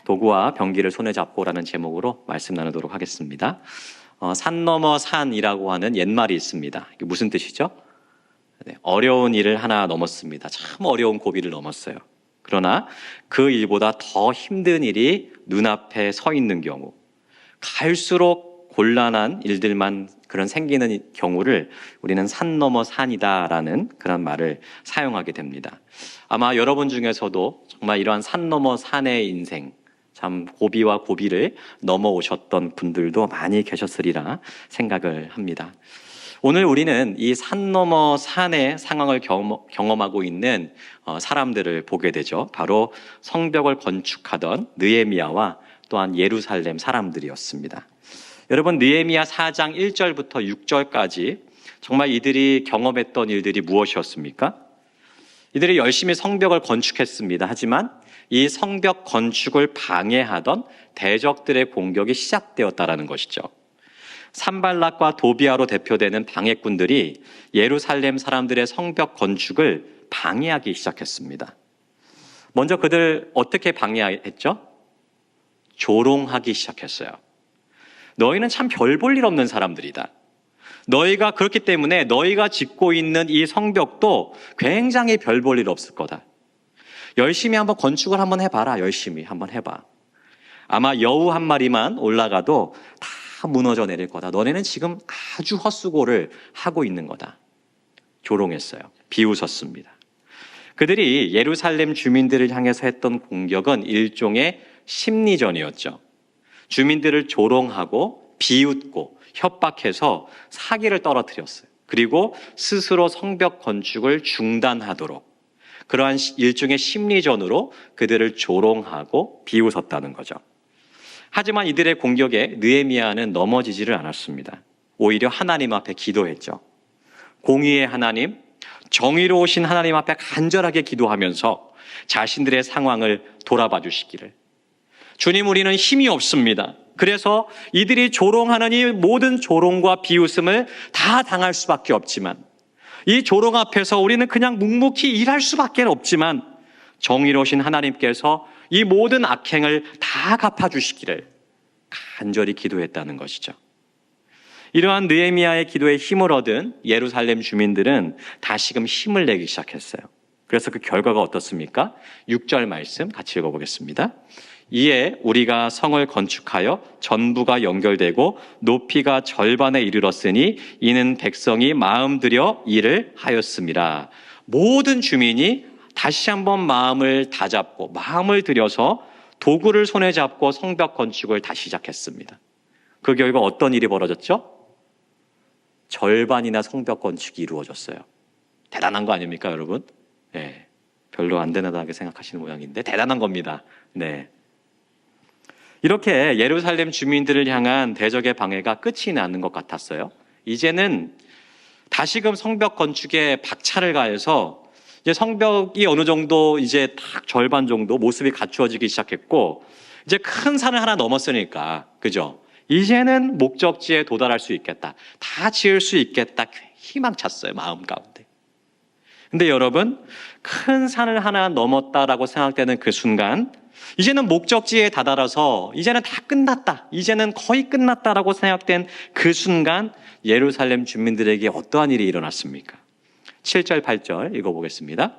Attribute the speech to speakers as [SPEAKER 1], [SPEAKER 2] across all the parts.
[SPEAKER 1] 도구와 병기를 손에 잡고라는 제목으로 말씀 나누도록 하겠습니다. 산 넘어 산이라고 하는 옛말이 있습니다. 이게 무슨 뜻이죠? 네, 어려운 일을 하나 넘었습니다. 참 어려운 고비를 넘었어요. 그러나 그 일보다 더 힘든 일이 눈앞에 서 있는 경우, 갈수록 곤란한 일들만 그런 생기는 경우를 우리는 산 넘어 산이다라는 그런 말을 사용하게 됩니다. 아마 여러분 중에서도 정말 이러한 산 넘어 산의 인생, 참 고비와 고비를 넘어오셨던 분들도 많이 계셨으리라 생각을 합니다. 오늘 우리는 이 산 넘어 산의 상황을 경험하고 있는 사람들을 보게 되죠. 바로 성벽을 건축하던 느헤미야와 또한 예루살렘 사람들이었습니다. 여러분, 느헤미야 4장 1절부터 6절까지 정말 이들이 경험했던 일들이 무엇이었습니까? 이들이 열심히 성벽을 건축했습니다. 하지만 이 성벽 건축을 방해하던 대적들의 공격이 시작되었다라는 것이죠. 산발락과 도비아로 대표되는 방해꾼들이 예루살렘 사람들의 성벽 건축을 방해하기 시작했습니다. 먼저 그들 어떻게 방해했죠? 조롱하기 시작했어요. 너희는 참 별 볼 일 없는 사람들이다. 너희가 그렇기 때문에 너희가 짓고 있는 이 성벽도 굉장히 별 볼 일 없을 거다. 열심히 한번 건축을 한번 해봐라. 열심히 한번 해봐. 아마 여우 한 마리만 올라가도 다 무너져 내릴 거다. 너네는 지금 아주 헛수고를 하고 있는 거다. 조롱했어요. 비웃었습니다. 그들이 예루살렘 주민들을 향해서 했던 공격은 일종의 심리전이었죠. 주민들을 조롱하고 비웃고 협박해서 사기를 떨어뜨렸어요. 그리고 스스로 성벽 건축을 중단하도록 그러한 일종의 심리전으로 그들을 조롱하고 비웃었다는 거죠. 하지만 이들의 공격에 느헤미야는 넘어지지를 않았습니다. 오히려 하나님 앞에 기도했죠. 공의의 하나님, 정의로우신 하나님 앞에 간절하게 기도하면서 자신들의 상황을 돌아봐 주시기를. 주님, 우리는 힘이 없습니다. 그래서 이들이 조롱하는 이 모든 조롱과 비웃음을 다 당할 수밖에 없지만, 이 조롱 앞에서 우리는 그냥 묵묵히 일할 수밖에 없지만, 정의로우신 하나님께서 이 모든 악행을 다 갚아주시기를 간절히 기도했다는 것이죠. 이러한 느헤미야의 기도에 힘을 얻은 예루살렘 주민들은 다시금 힘을 내기 시작했어요. 그래서 그 결과가 어떻습니까? 6절 말씀 같이 읽어보겠습니다. 이에 우리가 성을 건축하여 전부가 연결되고 높이가 절반에 이르렀으니 이는 백성이 마음 들여 일을 하였음이라. 모든 주민이 다시 한번 마음을 다잡고 마음을 들여서 도구를 손에 잡고 성벽 건축을 다시 시작했습니다. 그 결과 어떤 일이 벌어졌죠? 절반이나 성벽 건축이 이루어졌어요. 대단한 거 아닙니까, 여러분? 네, 별로 안 대단하게 생각하시는 모양인데 대단한 겁니다. 네. 이렇게 예루살렘 주민들을 향한 대적의 방해가 끝이 나는 것 같았어요. 이제는 다시금 성벽 건축에 박차를 가해서 이제 성벽이 어느 정도 이제 딱 절반 정도 모습이 갖추어지기 시작했고, 이제 큰 산을 하나 넘었으니까, 그죠? 이제는 목적지에 도달할 수 있겠다. 다 지을 수 있겠다. 희망찼어요, 마음 가운데. 근데 여러분, 큰 산을 하나 넘었다라고 생각되는 그 순간, 이제는 목적지에 다다라서 이제는 다 끝났다. 이제는 거의 끝났다라고 생각된 그 순간 예루살렘 주민들에게 어떠한 일이 일어났습니까? 7절, 8절 읽어보겠습니다.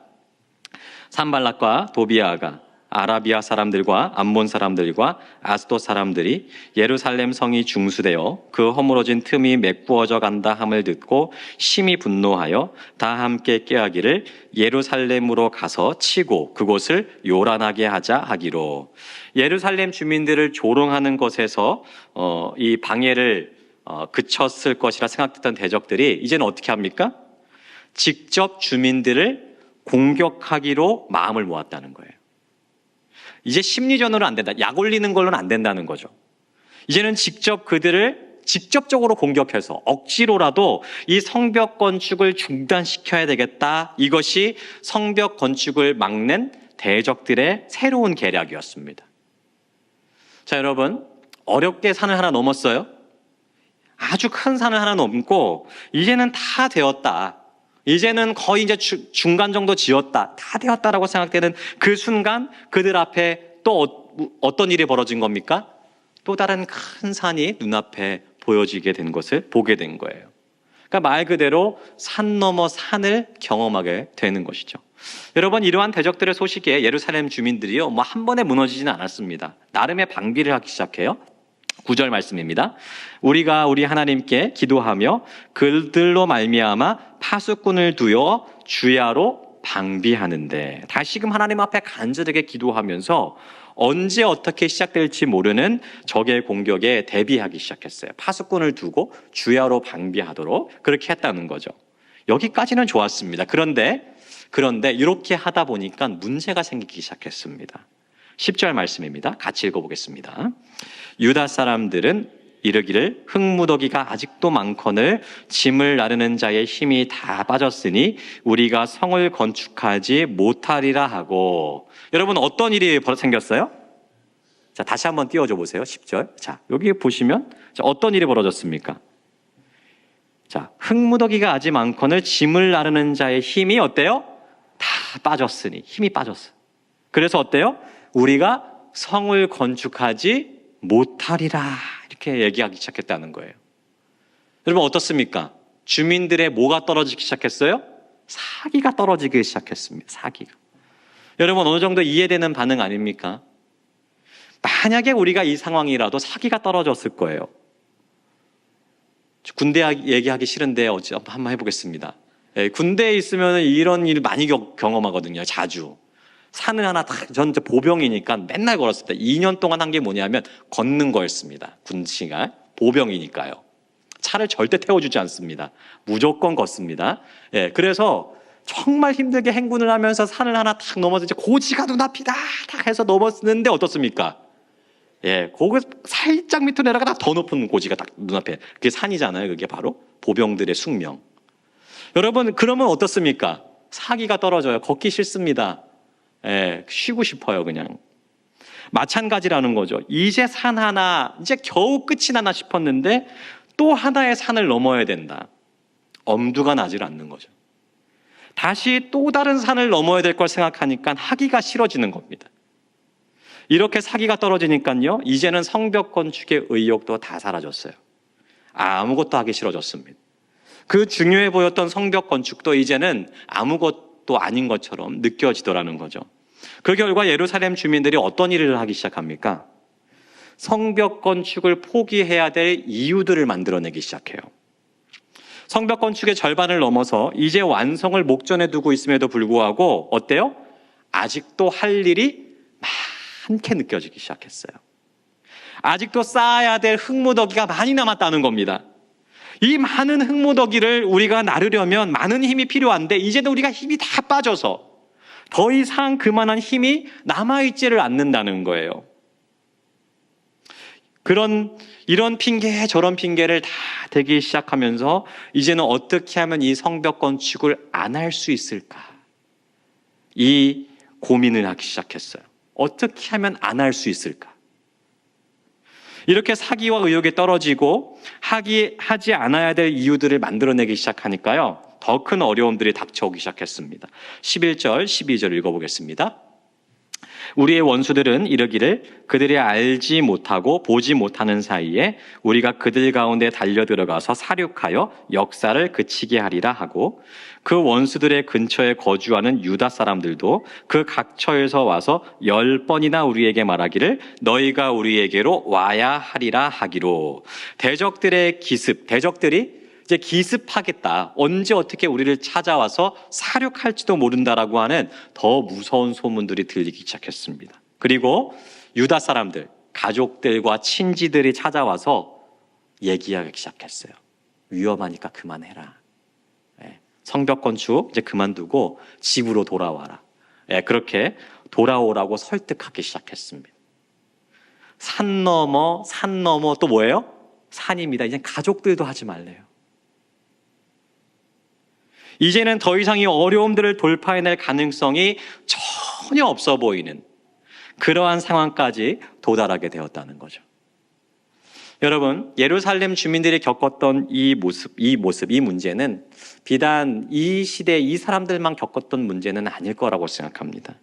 [SPEAKER 1] 산발락과 도비아가 아라비아 사람들과 암몬 사람들과 아스돗 사람들이 예루살렘 성이 중수되어 그 허물어진 틈이 메꾸어져 간다 함을 듣고 심히 분노하여 다 함께 꾀하기를 예루살렘으로 가서 치고 그곳을 요란하게 하자 하기로. 예루살렘 주민들을 조롱하는 것에서 이 방해를 그쳤을 것이라 생각했던 대적들이 이제는 어떻게 합니까? 직접 주민들을 공격하기로 마음을 모았다는 거예요. 이제 심리전으로 안 된다. 약 올리는 걸로는 안 된다는 거죠. 이제는 직접 그들을 직접적으로 공격해서 억지로라도 이 성벽 건축을 중단시켜야 되겠다. 이것이 성벽 건축을 막는 대적들의 새로운 계략이었습니다. 자, 여러분, 어렵게 산을 하나 넘었어요. 아주 큰 산을 하나 넘고 이제는 다 되었다. 이제는 거의 이제 중간 정도 지었다. 다 되었다라고 생각되는 그 순간 그들 앞에 또 어떤 일이 벌어진 겁니까? 또 다른 큰 산이 눈앞에 보여지게 된 것을 보게 된 거예요. 그러니까 말 그대로 산 넘어 산을 경험하게 되는 것이죠. 여러분, 이러한 대적들의 소식에 예루살렘 주민들이요, 한 번에 무너지지는 않았습니다. 나름의 방비를 하기 시작해요. 9절 말씀입니다. 우리가 우리 하나님께 기도하며 그들로 말미암아 파수꾼을 두어 주야로 방비하는데, 다시금 하나님 앞에 간절하게 기도하면서 언제 어떻게 시작될지 모르는 적의 공격에 대비하기 시작했어요. 파수꾼을 두고 주야로 방비하도록 그렇게 했다는 거죠. 여기까지는 좋았습니다. 그런데 이렇게 하다 보니까 문제가 생기기 시작했습니다. 10절 말씀입니다. 같이 읽어보겠습니다. 유다 사람들은 이르기를 흙무더기가 아직도 많거늘 짐을 나르는 자의 힘이 다 빠졌으니 우리가 성을 건축하지 못하리라 하고. 여러분, 어떤 일이 생겼어요? 자, 다시 한번 띄워줘 보세요. 10절. 자, 여기 보시면 어떤 일이 벌어졌습니까? 자, 흙무더기가 아직 많거늘 짐을 나르는 자의 힘이 어때요? 다 빠졌으니. 힘이 빠졌어. 그래서 어때요? 우리가 성을 건축하지 못하리라, 이렇게 얘기하기 시작했다는 거예요. 여러분, 어떻습니까? 주민들의 뭐가 떨어지기 시작했어요? 사기가 떨어지기 시작했습니다. 사기가. 여러분, 어느 정도 이해되는 반응 아닙니까? 만약에 우리가 이 상황이라도 사기가 떨어졌을 거예요. 군대 얘기하기 싫은데 한번 해보겠습니다. 군대에 있으면 이런 일 많이 경험하거든요. 자주. 산을 하나 전 보병이니까 맨날 걸었습니다. 2년 동안 한 게 뭐냐면 걷는 거였습니다. 군치가 보병이니까요. 차를 절대 태워주지 않습니다. 무조건 걷습니다. 그래서 정말 힘들게 행군을 하면서 산을 하나 탁 넘어서 이제 고지가 눈앞이다 탁 해서 넘었는데 어떻습니까? 거기 살짝 밑으로 내려가다 더 높은 고지가 딱 눈앞에. 그게 산이잖아요. 그게 바로 보병들의 숙명. 여러분, 그러면 어떻습니까? 사기가 떨어져요. 걷기 싫습니다. 쉬고 싶어요, 그냥. 마찬가지라는 거죠. 이제 산 하나, 이제 겨우 끝이 나나 싶었는데 또 하나의 산을 넘어야 된다. 엄두가 나질 않는 거죠. 다시 또 다른 산을 넘어야 될 걸 생각하니까 하기가 싫어지는 겁니다. 이렇게 사기가 떨어지니까요, 이제는 성벽 건축의 의욕도 다 사라졌어요. 아무것도 하기 싫어졌습니다. 그 중요해 보였던 성벽 건축도 이제는 아무것도 아닌 것처럼 느껴지더라는 거죠. 그 결과 예루살렘 주민들이 어떤 일을 하기 시작합니까? 성벽 건축을 포기해야 될 이유들을 만들어내기 시작해요. 성벽 건축의 절반을 넘어서 이제 완성을 목전에 두고 있음에도 불구하고 어때요? 아직도 할 일이 많게 느껴지기 시작했어요. 아직도 쌓아야 될 흙무더기가 많이 남았다는 겁니다. 이 많은 흙무더기를 우리가 나르려면 많은 힘이 필요한데 이제는 우리가 힘이 다 빠져서 더 이상 그만한 힘이 남아있지를 않는다는 거예요. 이런 핑계 저런 핑계를 다 대기 시작하면서 이제는 어떻게 하면 이 성벽 건축을 안 할 수 있을까? 이 고민을 하기 시작했어요. 어떻게 하면 안 할 수 있을까? 이렇게 사기와 의욕에 떨어지고 하지 않아야 될 이유들을 만들어내기 시작하니까요, 더 큰 어려움들이 닥쳐오기 시작했습니다. 11절, 12절 읽어보겠습니다. 우리의 원수들은 이르기를 그들이 알지 못하고 보지 못하는 사이에 우리가 그들 가운데 달려들어가서 사륙하여 역사를 그치게 하리라 하고, 그 원수들의 근처에 거주하는 유다 사람들도 그 각처에서 와서 10번이나 우리에게 말하기를 너희가 우리에게로 와야 하리라 하기로. 대적들의 기습, 대적들이 이제 기습하겠다. 언제 어떻게 우리를 찾아와서 사륙할지도 모른다라고 하는 더 무서운 소문들이 들리기 시작했습니다. 그리고 유다 사람들, 가족들과 친지들이 찾아와서 얘기하기 시작했어요. 위험하니까 그만해라. 성벽 건축 이제 그만두고 집으로 돌아와라. 그렇게 돌아오라고 설득하기 시작했습니다. 산 넘어 또 뭐예요? 산입니다. 이제 가족들도 하지 말래요. 이제는 더 이상 이 어려움들을 돌파해낼 가능성이 전혀 없어 보이는 그러한 상황까지 도달하게 되었다는 거죠. 여러분, 예루살렘 주민들이 겪었던 이 문제는 비단 이 시대 이 사람들만 겪었던 문제는 아닐 거라고 생각합니다.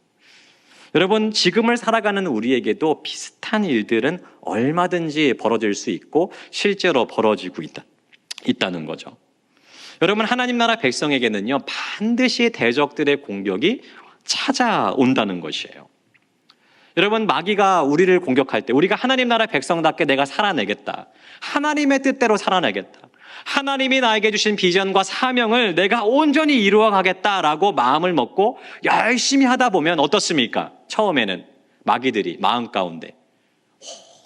[SPEAKER 1] 여러분, 지금을 살아가는 우리에게도 비슷한 일들은 얼마든지 벌어질 수 있고 실제로 벌어지고 있다는 거죠. 여러분, 하나님 나라 백성에게는요, 반드시 대적들의 공격이 찾아온다는 것이에요. 여러분, 마귀가 우리를 공격할 때 우리가 하나님 나라 백성답게 내가 살아내겠다, 하나님의 뜻대로 살아내겠다, 하나님이 나에게 주신 비전과 사명을 내가 온전히 이루어 가겠다라고 마음을 먹고 열심히 하다 보면 어떻습니까? 처음에는 마귀들이 마음 가운데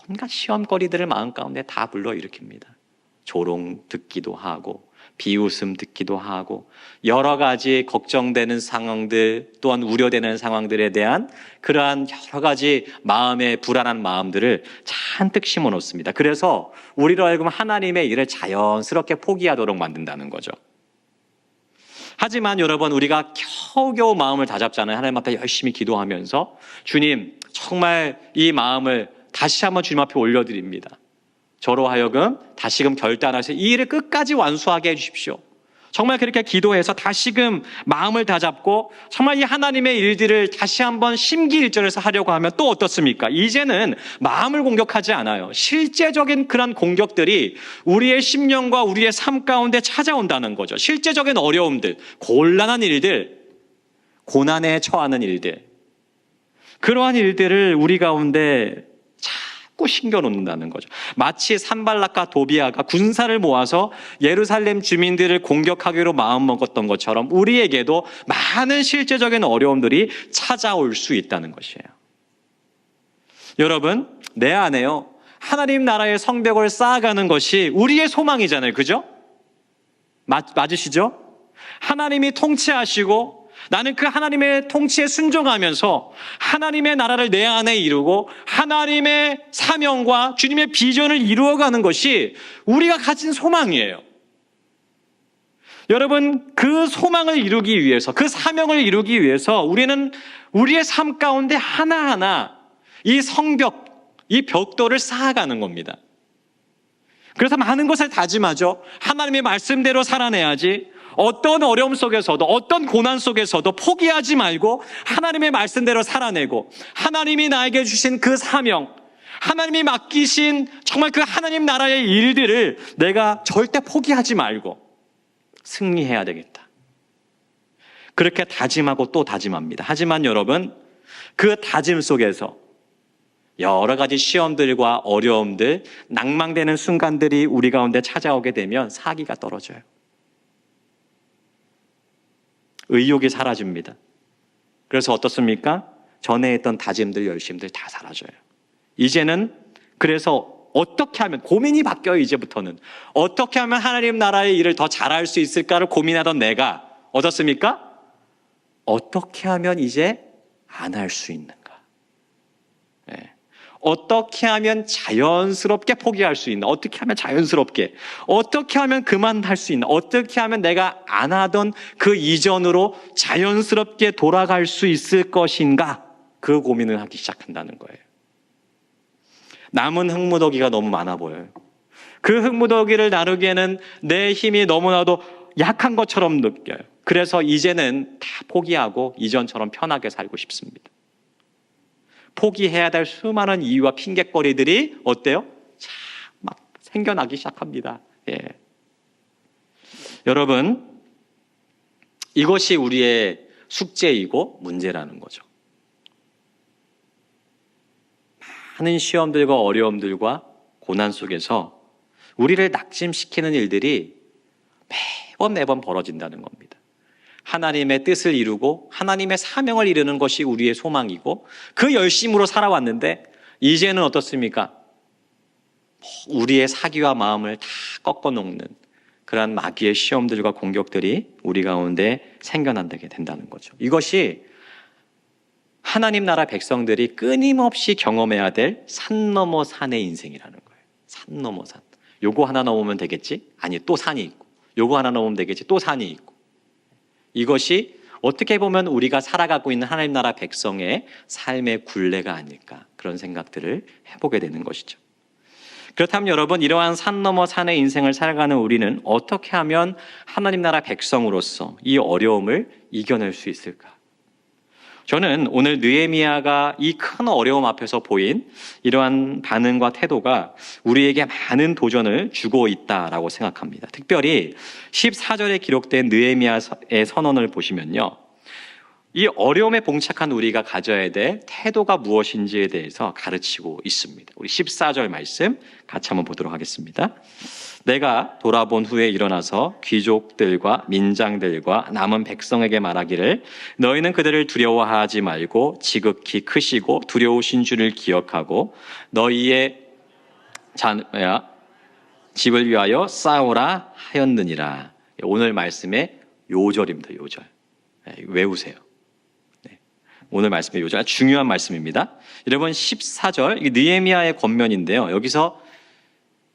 [SPEAKER 1] 온갖 시험거리들을 마음 가운데 다 불러일으킵니다. 조롱 듣기도 하고 비웃음 듣기도 하고 여러 가지 걱정되는 상황들, 또한 우려되는 상황들에 대한 그러한 여러 가지 마음의 불안한 마음들을 잔뜩 심어놓습니다. 그래서 우리로 하여금 하나님의 일을 자연스럽게 포기하도록 만든다는 거죠. 하지만 여러분, 우리가 겨우겨우 마음을 다잡잖아요. 하나님 앞에 열심히 기도하면서 주님, 정말 이 마음을 다시 한번 주님 앞에 올려드립니다. 저로 하여금 다시금 결단하셔서 이 일을 끝까지 완수하게 해주십시오. 정말 그렇게 기도해서 다시금 마음을 다잡고 정말 이 하나님의 일들을 다시 한번 심기일전해서 하려고 하면 또 어떻습니까? 이제는 마음을 공격하지 않아요. 실제적인 그런 공격들이 우리의 심령과 우리의 삶 가운데 찾아온다는 거죠. 실제적인 어려움들, 곤란한 일들, 고난에 처하는 일들, 그러한 일들을 우리 가운데 자꾸 신겨놓는다는 거죠. 마치 산발락과 도비아가 군사를 모아서 예루살렘 주민들을 공격하기로 마음먹었던 것처럼 우리에게도 많은 실제적인 어려움들이 찾아올 수 있다는 것이에요. 여러분, 내 안에요, 하나님 나라의 성벽을 쌓아가는 것이 우리의 소망이잖아요. 그죠? 맞으시죠? 하나님이 통치하시고 나는 그 하나님의 통치에 순종하면서 하나님의 나라를 내 안에 이루고 하나님의 사명과 주님의 비전을 이루어가는 것이 우리가 가진 소망이에요. 여러분, 그 소망을 이루기 위해서, 그 사명을 이루기 위해서 우리는 우리의 삶 가운데 하나하나 이 성벽, 이 벽돌을 쌓아가는 겁니다. 그래서 많은 것을 다짐하죠. 하나님의 말씀대로 살아내야지. 어떤 어려움 속에서도, 어떤 고난 속에서도 포기하지 말고 하나님의 말씀대로 살아내고 하나님이 나에게 주신 그 사명, 하나님이 맡기신 정말 그 하나님 나라의 일들을 내가 절대 포기하지 말고 승리해야 되겠다. 그렇게 다짐하고 또 다짐합니다. 하지만 여러분, 그 다짐 속에서 여러 가지 시험들과 어려움들, 낭망되는 순간들이 우리 가운데 찾아오게 되면 사기가 떨어져요. 의욕이 사라집니다. 그래서 어떻습니까? 전에 했던 다짐들, 열심들 다 사라져요. 이제는 그래서 어떻게 하면, 고민이 바뀌어요. 이제부터는 어떻게 하면 하나님 나라의 일을 더 잘할 수 있을까를 고민하던 내가 어떻습니까? 어떻게 하면 이제 안 할 수 있는가? 네. 어떻게 하면 자연스럽게 포기할 수 있나? 어떻게 하면 자연스럽게? 어떻게 하면 그만할 수 있나? 어떻게 하면 내가 안 하던 그 이전으로 자연스럽게 돌아갈 수 있을 것인가? 그 고민을 하기 시작한다는 거예요. 남은 흙무더기가 너무 많아 보여요. 그 흙무더기를 나르기에는 내 힘이 너무나도 약한 것처럼 느껴요. 그래서 이제는 다 포기하고 이전처럼 편하게 살고 싶습니다. 포기해야 될 수많은 이유와 핑곗거리들이 어때요? 막 생겨나기 시작합니다. 예. 여러분, 이것이 우리의 숙제이고 문제라는 거죠. 많은 시험들과 어려움들과 고난 속에서 우리를 낙심시키는 일들이 매번 벌어진다는 겁니다. 하나님의 뜻을 이루고 하나님의 사명을 이루는 것이 우리의 소망이고 그 열심으로 살아왔는데 이제는 어떻습니까? 우리의 사기와 마음을 다 꺾어놓는 그러한 마귀의 시험들과 공격들이 우리 가운데 생겨나게 된다는 거죠. 이것이 하나님 나라 백성들이 끊임없이 경험해야 될 산 넘어 산의 인생이라는 거예요. 산 넘어 산. 요거 하나 넘으면 되겠지? 아니, 또 산이 있고. 요거 하나 넘으면 되겠지? 또 산이 있고. 이것이 어떻게 보면 우리가 살아가고 있는 하나님 나라 백성의 삶의 굴레가 아닐까, 그런 생각들을 해보게 되는 것이죠. 그렇다면 여러분, 이러한 산 넘어 산의 인생을 살아가는 우리는 어떻게 하면 하나님 나라 백성으로서 이 어려움을 이겨낼 수 있을까? 저는 오늘 느헤미야가 이 큰 어려움 앞에서 보인 이러한 반응과 태도가 우리에게 많은 도전을 주고 있다라고 생각합니다. 특별히 14절에 기록된 느헤미야의 선언을 보시면요, 이 어려움에 봉착한 우리가 가져야 될 태도가 무엇인지에 대해서 가르치고 있습니다. 우리 14절 말씀 같이 한번 보도록 하겠습니다. 내가 돌아본 후에 일어나서 귀족들과 민장들과 남은 백성에게 말하기를 너희는 그들을 두려워하지 말고 지극히 크시고 두려우신 줄을 기억하고 너희의 자녀야 집을 위하여 싸우라 하였느니라. 오늘 말씀의 요절입니다. 요절. 외우세요. 오늘 말씀의 요절 아주 중요한 말씀입니다. 여러분 14절 느헤미야의 권면인데요. 여기서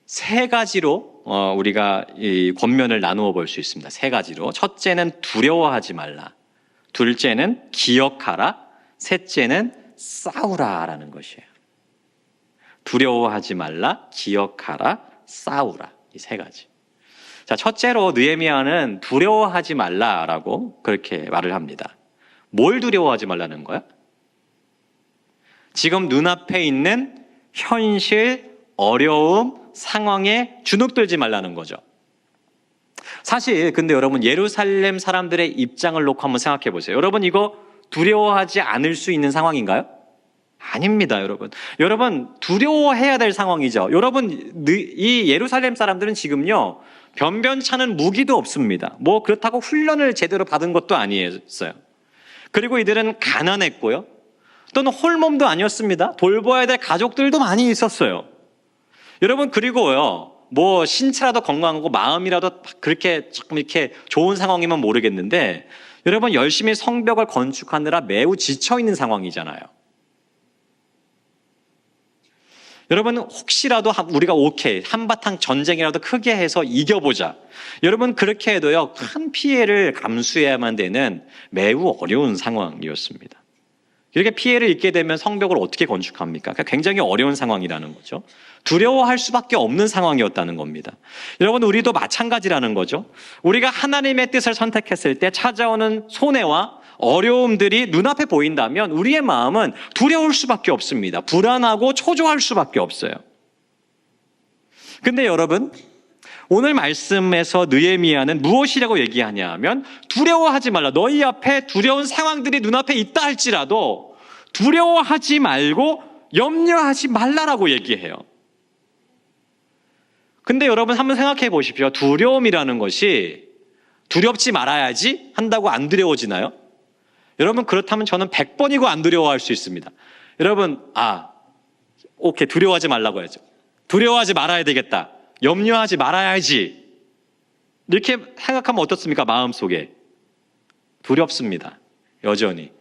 [SPEAKER 1] 세 가지로 우리가 이 권면을 나누어 볼 수 있습니다. 세 가지로. 첫째는 두려워하지 말라. 둘째는 기억하라. 셋째는 싸우라라는 것이에요. 두려워하지 말라, 기억하라, 싸우라. 이 세 가지. 자, 첫째로 느헤미야는 두려워하지 말라라고 그렇게 말을 합니다. 뭘 두려워하지 말라는 거야? 지금 눈앞에 있는 현실, 어려움, 상황에 주눅들지 말라는 거죠. 사실 근데 여러분 예루살렘 사람들의 입장을 놓고 한번 생각해 보세요. 여러분 이거 두려워하지 않을 수 있는 상황인가요? 아닙니다, 여러분. 여러분 두려워해야 될 상황이죠. 여러분 이 예루살렘 사람들은 지금요 변변찮은 무기도 없습니다. 뭐 그렇다고 훈련을 제대로 받은 것도 아니었어요. 그리고 이들은 가난했고요. 또는 홀몸도 아니었습니다. 돌봐야 될 가족들도 많이 있었어요. 여러분 그리고요 뭐 신체라도 건강하고 마음이라도 그렇게 조금 이렇게 좋은 상황이면 모르겠는데 여러분 열심히 성벽을 건축하느라 매우 지쳐있는 상황이잖아요. 여러분 혹시라도 우리가 오케이 한바탕 전쟁이라도 크게 해서 이겨보자. 여러분 그렇게 해도요 큰 피해를 감수해야만 되는 매우 어려운 상황이었습니다. 이렇게 피해를 입게 되면 성벽을 어떻게 건축합니까? 그러니까 굉장히 어려운 상황이라는 거죠. 두려워할 수밖에 없는 상황이었다는 겁니다. 여러분 우리도 마찬가지라는 거죠. 우리가 하나님의 뜻을 선택했을 때 찾아오는 손해와 어려움들이 눈앞에 보인다면 우리의 마음은 두려울 수밖에 없습니다. 불안하고 초조할 수밖에 없어요. 근데 여러분 오늘 말씀에서 느헤미야는 무엇이라고 얘기하냐 하면 두려워하지 말라. 너희 앞에 두려운 상황들이 눈앞에 있다 할지라도 두려워하지 말고 염려하지 말라라고 얘기해요. 근데 여러분 한번 생각해 보십시오. 두려움이라는 것이 두렵지 말아야지 한다고 안 두려워지나요? 여러분 그렇다면 저는 100번이고 안 두려워할 수 있습니다. 여러분 오케이 두려워하지 말라고 해야죠. 두려워하지 말아야 되겠다. 염려하지 말아야지. 이렇게 생각하면 어떻습니까? 마음속에 두렵습니다. 여전히.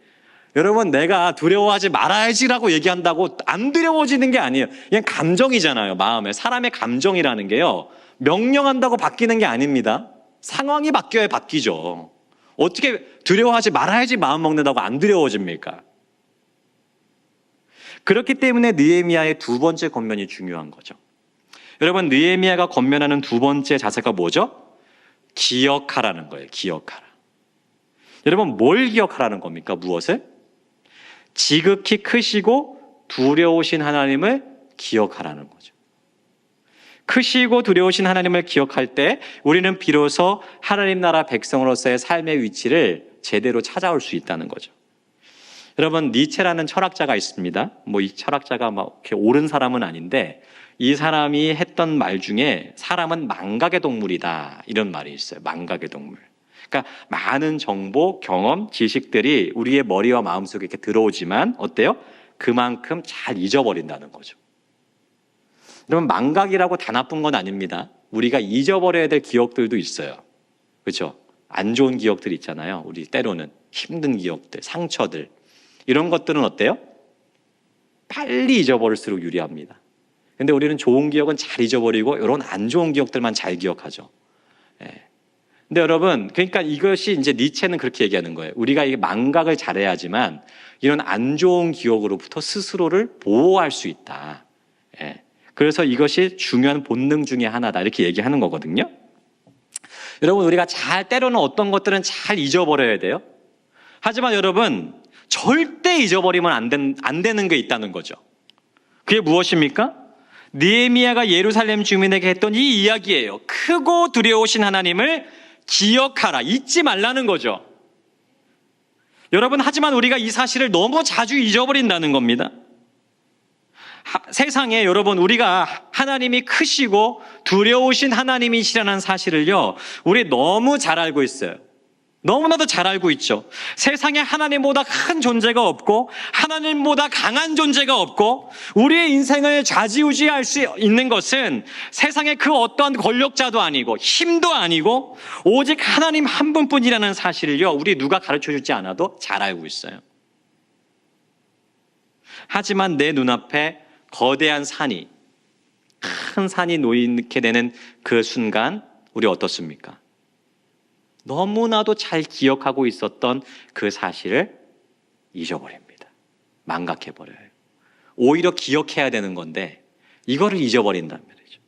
[SPEAKER 1] 여러분 내가 두려워하지 말아야지라고 얘기한다고 안 두려워지는 게 아니에요. 그냥 감정이잖아요. 마음에. 사람의 감정이라는 게요. 명령한다고 바뀌는 게 아닙니다. 상황이 바뀌어야 바뀌죠. 어떻게 두려워하지 말아야지 마음 먹는다고 안 두려워집니까? 그렇기 때문에 느헤미야의 두 번째 권면이 중요한 거죠. 여러분 느헤미야가 권면하는 두 번째 자세가 뭐죠? 기억하라는 거예요. 기억하라. 여러분 뭘 기억하라는 겁니까? 무엇을? 지극히 크시고 두려우신 하나님을 기억하라는 거죠. 크시고 두려우신 하나님을 기억할 때 우리는 비로소 하나님 나라 백성으로서의 삶의 위치를 제대로 찾아올 수 있다는 거죠. 여러분 니체라는 철학자가 있습니다. 뭐 이 철학자가 막 이렇게 옳은 사람은 아닌데 이 사람이 했던 말 중에 사람은 망각의 동물이다 이런 말이 있어요. 망각의 동물. 그러니까 많은 정보, 경험, 지식들이 우리의 머리와 마음속에 이렇게 들어오지만 어때요? 그만큼 잘 잊어버린다는 거죠. 여러분 망각이라고 다 나쁜 건 아닙니다. 우리가 잊어버려야 될 기억들도 있어요. 그렇죠? 안 좋은 기억들 있잖아요. 우리 때로는 힘든 기억들, 상처들 이런 것들은 어때요? 빨리 잊어버릴수록 유리합니다. 근데 우리는 좋은 기억은 잘 잊어버리고 이런 안 좋은 기억들만 잘 기억하죠. 근데 여러분, 그러니까 이것이 이제 니체는 그렇게 얘기하는 거예요. 우리가 이 망각을 잘해야지만 이런 안 좋은 기억으로부터 스스로를 보호할 수 있다. 그래서 이것이 중요한 본능 중에 하나다 이렇게 얘기하는 거거든요. 여러분 우리가 때로는 어떤 것들은 잘 잊어버려야 돼요. 하지만 여러분 절대 잊어버리면 안 되는 게 있다는 거죠. 그게 무엇입니까? 느헤미야가 예루살렘 주민에게 했던 이 이야기예요. 크고 두려우신 하나님을 기억하라. 잊지 말라는 거죠. 여러분, 하지만 우리가 이 사실을 너무 자주 잊어버린다는 겁니다. 세상에 여러분, 우리가 하나님이 크시고 두려우신 하나님이시라는 사실을요, 우리 너무 잘 알고 있어요. 너무나도 잘 알고 있죠. 세상에 하나님보다 큰 존재가 없고 하나님보다 강한 존재가 없고 우리의 인생을 좌지우지할 수 있는 것은 세상의 그 어떠한 권력자도 아니고 힘도 아니고 오직 하나님 한 분뿐이라는 사실을요, 우리 누가 가르쳐주지 않아도 잘 알고 있어요. 하지만 내 눈앞에 거대한 산이, 큰 산이 놓이게 되는 그 순간 우리 어떻습니까? 너무나도 잘 기억하고 있었던 그 사실을 잊어버립니다. 망각해버려요. 오히려 기억해야 되는 건데 이거를 잊어버린단 말이죠.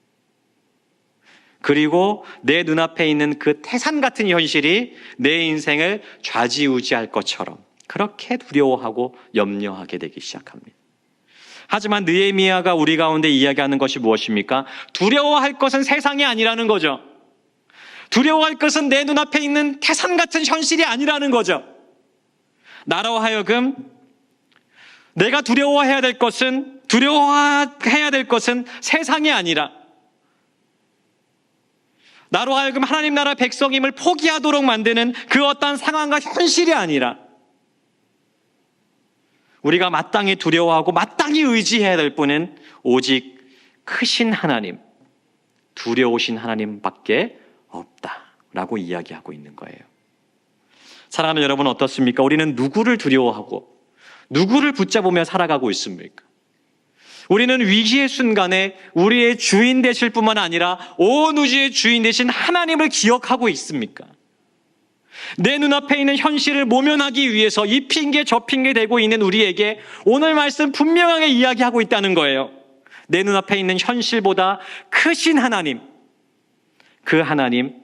[SPEAKER 1] 그리고 내 눈앞에 있는 그 태산 같은 현실이 내 인생을 좌지우지할 것처럼 그렇게 두려워하고 염려하게 되기 시작합니다. 하지만 느헤미야가 우리 가운데 이야기하는 것이 무엇입니까? 두려워할 것은 세상이 아니라는 거죠. 두려워할 것은 내 눈앞에 있는 태산 같은 현실이 아니라는 거죠. 나로 하여금 내가 두려워해야 될 것은 세상이 아니라 나로 하여금 하나님 나라 백성임을 포기하도록 만드는 그 어떠한 상황과 현실이 아니라 우리가 마땅히 두려워하고 마땅히 의지해야 될 분은 오직 크신 하나님, 두려우신 하나님밖에 없다라고 이야기하고 있는 거예요. 사랑하는 여러분, 어떻습니까? 우리는 누구를 두려워하고 누구를 붙잡으며 살아가고 있습니까? 우리는 위기의 순간에 우리의 주인 되실 뿐만 아니라 온 우주의 주인 되신 하나님을 기억하고 있습니까? 내 눈앞에 있는 현실을 모면하기 위해서 이 핑계 저 핑계 대고 있는 우리에게 오늘 말씀 분명하게 이야기하고 있다는 거예요. 내 눈앞에 있는 현실보다 크신 하나님, 그 하나님을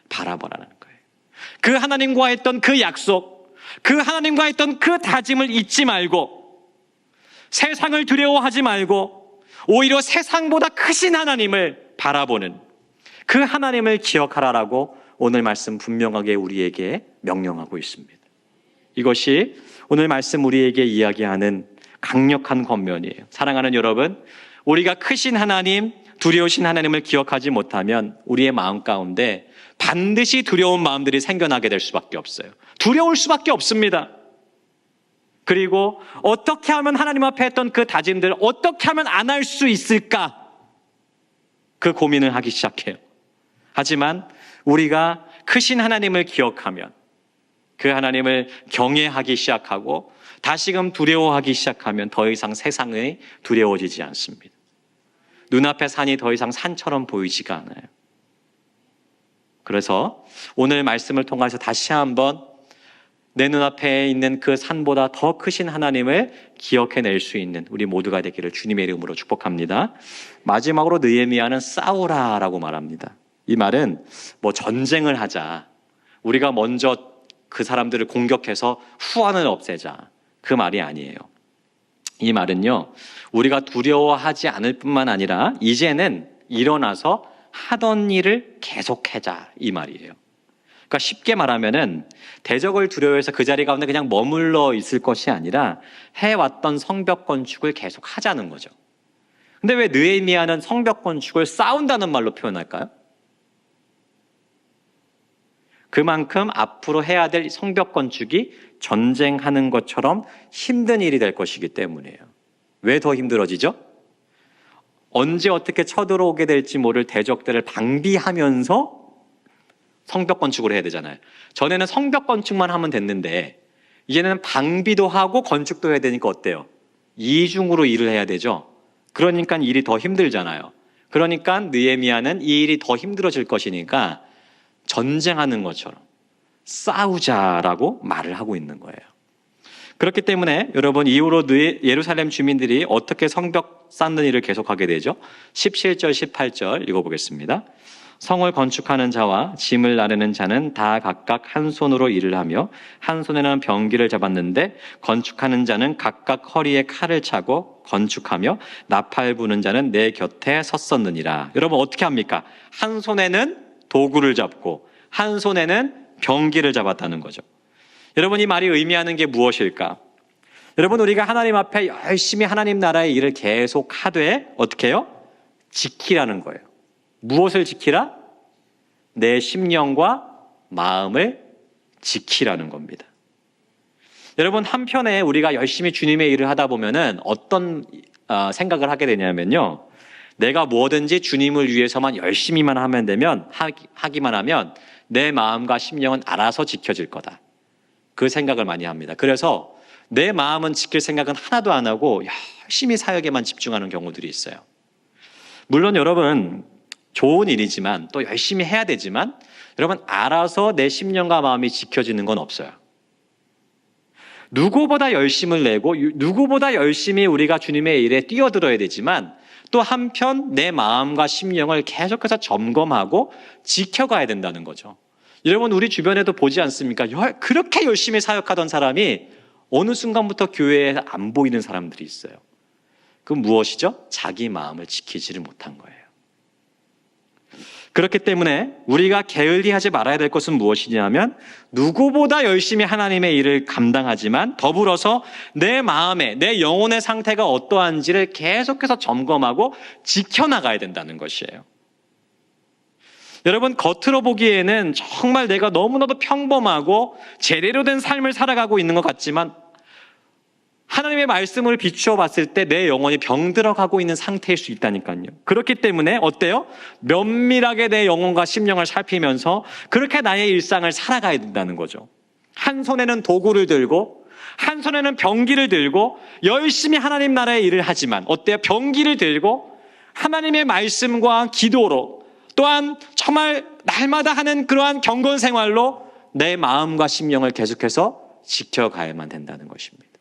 [SPEAKER 1] 바라보라는 거예요. 그 하나님과 했던 그 약속, 그 하나님과 했던 그 다짐을 잊지 말고 세상을 두려워하지 말고 오히려 세상보다 크신 하나님을 바라보는 그 하나님을 기억하라라고 오늘 말씀 분명하게 우리에게 명령하고 있습니다. 이것이 오늘 말씀 우리에게 이야기하는 강력한 권면이에요. 사랑하는 여러분, 우리가 크신 하나님, 두려우신 하나님을 기억하지 못하면 우리의 마음 가운데 반드시 두려운 마음들이 생겨나게 될 수밖에 없어요. 두려울 수밖에 없습니다. 그리고 어떻게 하면 하나님 앞에 했던 그 다짐들 어떻게 하면 안 할 수 있을까? 그 고민을 하기 시작해요. 하지만 우리가 크신 하나님을 기억하면 그 하나님을 경외하기 시작하고 다시금 두려워하기 시작하면 더 이상 세상이 두려워지지 않습니다. 눈앞에 산이 더 이상 산처럼 보이지가 않아요. 그래서 오늘 말씀을 통해서 다시 한번 내 눈앞에 있는 그 산보다 더 크신 하나님을 기억해낼 수 있는 우리 모두가 되기를 주님의 이름으로 축복합니다. 마지막으로 느헤미야는 싸우라라고 말합니다. 이 말은 뭐 전쟁을 하자, 우리가 먼저 그 사람들을 공격해서 후환을 없애자, 그 말이 아니에요. 이 말은요, 우리가 두려워하지 않을 뿐만 아니라 이제는 일어나서 하던 일을 계속하자, 이 말이에요. 그러니까 쉽게 말하면은 대적을 두려워해서 그 자리 가운데 그냥 머물러 있을 것이 아니라 해왔던 성벽 건축을 계속 하자는 거죠. 근데 왜 느헤미야는 성벽 건축을 싸운다는 말로 표현할까요? 그만큼 앞으로 해야 될 성벽 건축이 전쟁하는 것처럼 힘든 일이 될 것이기 때문이에요. 왜 더 힘들어지죠? 언제 어떻게 쳐들어오게 될지 모를 대적들을 방비하면서 성벽 건축을 해야 되잖아요. 전에는 성벽 건축만 하면 됐는데 이제는 방비도 하고 건축도 해야 되니까 어때요? 이중으로 일을 해야 되죠. 그러니까 일이 더 힘들잖아요. 그러니까 느헤미야는 이 일이 더 힘들어질 것이니까 전쟁하는 것처럼 싸우자라고 말을 하고 있는 거예요. 그렇기 때문에 여러분, 이후로 예루살렘 주민들이 어떻게 성벽 쌓는 일을 계속하게 되죠? 17절, 18절 읽어보겠습니다. 성을 건축하는 자와 짐을 나르는 자는 다 각각 한 손으로 일을 하며 한 손에는 병기를 잡았는데 건축하는 자는 각각 허리에 칼을 차고 건축하며 나팔 부는 자는 내 곁에 섰었느니라. 여러분 어떻게 합니까? 한 손에는 도구를 잡고 한 손에는 병기를 잡았다는 거죠. 여러분 이 말이 의미하는 게 무엇일까? 여러분 우리가 하나님 앞에 열심히 하나님 나라의 일을 계속 하되 어떻게 해요? 지키라는 거예요. 무엇을 지키라? 내 심령과 마음을 지키라는 겁니다. 여러분 한편에 우리가 열심히 주님의 일을 하다 보면은 어떤 생각을 하게 되냐면요. 내가 뭐든지 주님을 위해서만 열심히만 하면 되면 하기만 하면 내 마음과 심령은 알아서 지켜질 거다. 그 생각을 많이 합니다. 그래서 내 마음은 지킬 생각은 하나도 안 하고 열심히 사역에만 집중하는 경우들이 있어요. 물론 여러분 좋은 일이지만 또 열심히 해야 되지만 여러분 알아서 내 심령과 마음이 지켜지는 건 없어요. 누구보다 열심을 내고 누구보다 열심히 우리가 주님의 일에 뛰어들어야 되지만 또 한편 내 마음과 심령을 계속해서 점검하고 지켜가야 된다는 거죠. 여러분 우리 주변에도 보지 않습니까? 그렇게 열심히 사역하던 사람이 어느 순간부터 교회에 안 보이는 사람들이 있어요. 그건 무엇이죠? 자기 마음을 지키지를 못한 거예요. 그렇기 때문에 우리가 게을리하지 말아야 될 것은 무엇이냐면 누구보다 열심히 하나님의 일을 감당하지만 더불어서 내 마음의, 내 영혼의 상태가 어떠한지를 계속해서 점검하고 지켜나가야 된다는 것이에요. 여러분 겉으로 보기에는 정말 내가 너무나도 평범하고 제대로 된 삶을 살아가고 있는 것 같지만 하나님의 말씀을 비추어 봤을 때 내 영혼이 병들어가고 있는 상태일 수 있다니까요. 그렇기 때문에 어때요? 면밀하게 내 영혼과 심령을 살피면서 그렇게 나의 일상을 살아가야 된다는 거죠. 한 손에는 도구를 들고 한 손에는 병기를 들고 열심히 하나님 나라의 일을 하지만 어때요? 병기를 들고 하나님의 말씀과 기도로 또한 정말 날마다 하는 그러한 경건 생활로 내 마음과 심령을 계속해서 지켜가야만 된다는 것입니다.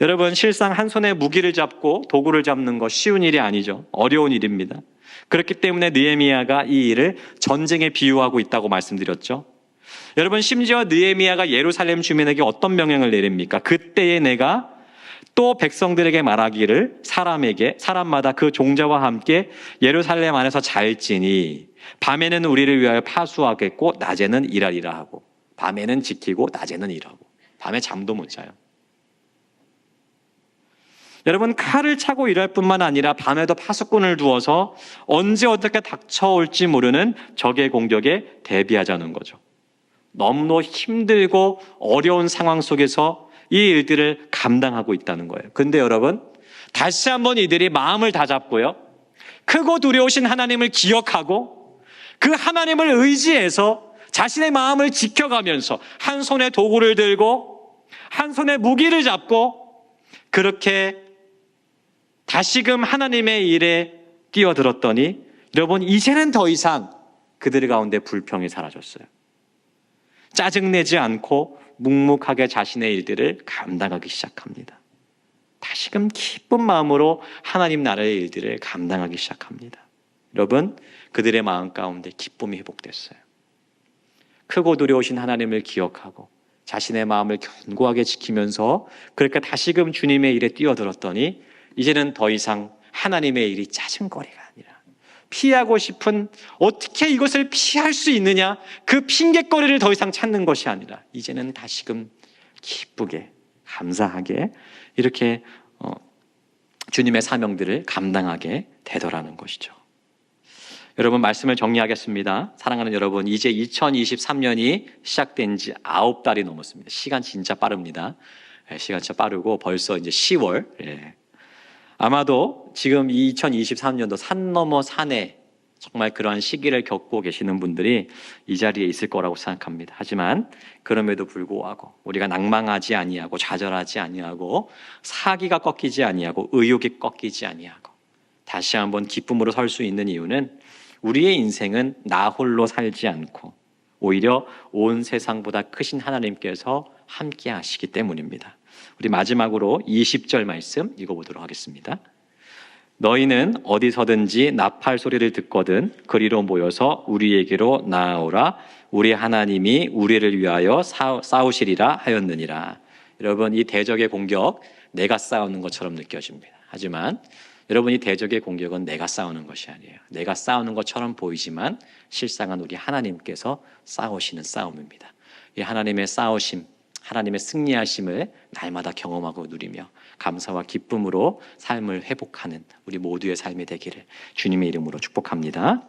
[SPEAKER 1] 여러분 실상 한 손에 무기를 잡고 도구를 잡는 거 쉬운 일이 아니죠. 어려운 일입니다. 그렇기 때문에 느헤미야가 이 일을 전쟁에 비유하고 있다고 말씀드렸죠. 여러분 심지어 느헤미야가 예루살렘 주민에게 어떤 명령을 내립니까? 그때에 내가 또 백성들에게 말하기를 사람마다 그 종자와 함께 예루살렘 안에서 잘지니 밤에는 우리를 위하여 파수하겠고 낮에는 일하리라 하고 밤에는 지키고 낮에는 일하고 밤에 잠도 못 자요. 여러분 칼을 차고 일할 뿐만 아니라 밤에도 파수꾼을 두어서 언제 어떻게 닥쳐올지 모르는 적의 공격에 대비하자는 거죠. 너무나 힘들고 어려운 상황 속에서 이 일들을 감당하고 있다는 거예요. 근데 여러분 다시 한번 이들이 마음을 다잡고요. 크고 두려우신 하나님을 기억하고 그 하나님을 의지해서 자신의 마음을 지켜가면서 한 손에 도구를 들고 한 손에 무기를 잡고 그렇게 다시금 하나님의 일에 뛰어들었더니 여러분 이제는 더 이상 그들 가운데 불평이 사라졌어요. 짜증내지 않고 묵묵하게 자신의 일들을 감당하기 시작합니다. 다시금 기쁜 마음으로 하나님 나라의 일들을 감당하기 시작합니다. 여러분 그들의 마음 가운데 기쁨이 회복됐어요. 크고 두려우신 하나님을 기억하고 자신의 마음을 견고하게 지키면서 그렇게 다시금 주님의 일에 뛰어들었더니 이제는 더 이상 하나님의 일이 짜증거리가 아니라 피하고 싶은 어떻게 이것을 피할 수 있느냐 그 핑곗거리를 더 이상 찾는 것이 아니라 이제는 다시금 기쁘게 감사하게 이렇게 주님의 사명들을 감당하게 되더라는 것이죠. 여러분 말씀을 정리하겠습니다. 사랑하는 여러분 이제 2023년이 시작된 지 9달이 넘었습니다. 시간 진짜 빠릅니다. 시간 진짜 빠르고 벌써 이제 10월 아마도 지금 2023년도 산 넘어 산에 정말 그러한 시기를 겪고 계시는 분들이 이 자리에 있을 거라고 생각합니다. 하지만 그럼에도 불구하고 우리가 낭망하지 아니하고 좌절하지 아니하고 사기가 꺾이지 아니하고 의욕이 꺾이지 아니하고 다시 한번 기쁨으로 설 수 있는 이유는 우리의 인생은 나 홀로 살지 않고 오히려 온 세상보다 크신 하나님께서 함께 하시기 때문입니다. 우리 마지막으로 20절 말씀 읽어보도록 하겠습니다. 너희는 어디서든지 나팔 소리를 듣거든 그리로 모여서 우리에게로 나아오라. 우리 하나님이 우리를 위하여 싸우시리라 하였느니라. 여러분, 이 대적의 공격 내가 싸우는 것처럼 느껴집니다. 하지만 여러분, 이 대적의 공격은 내가 싸우는 것이 아니에요. 내가 싸우는 것처럼 보이지만 실상은 우리 하나님께서 싸우시는 싸움입니다. 이 하나님의 싸우심, 하나님의 승리하심을 날마다 경험하고 누리며 감사와 기쁨으로 삶을 회복하는 우리 모두의 삶이 되기를 주님의 이름으로 축복합니다.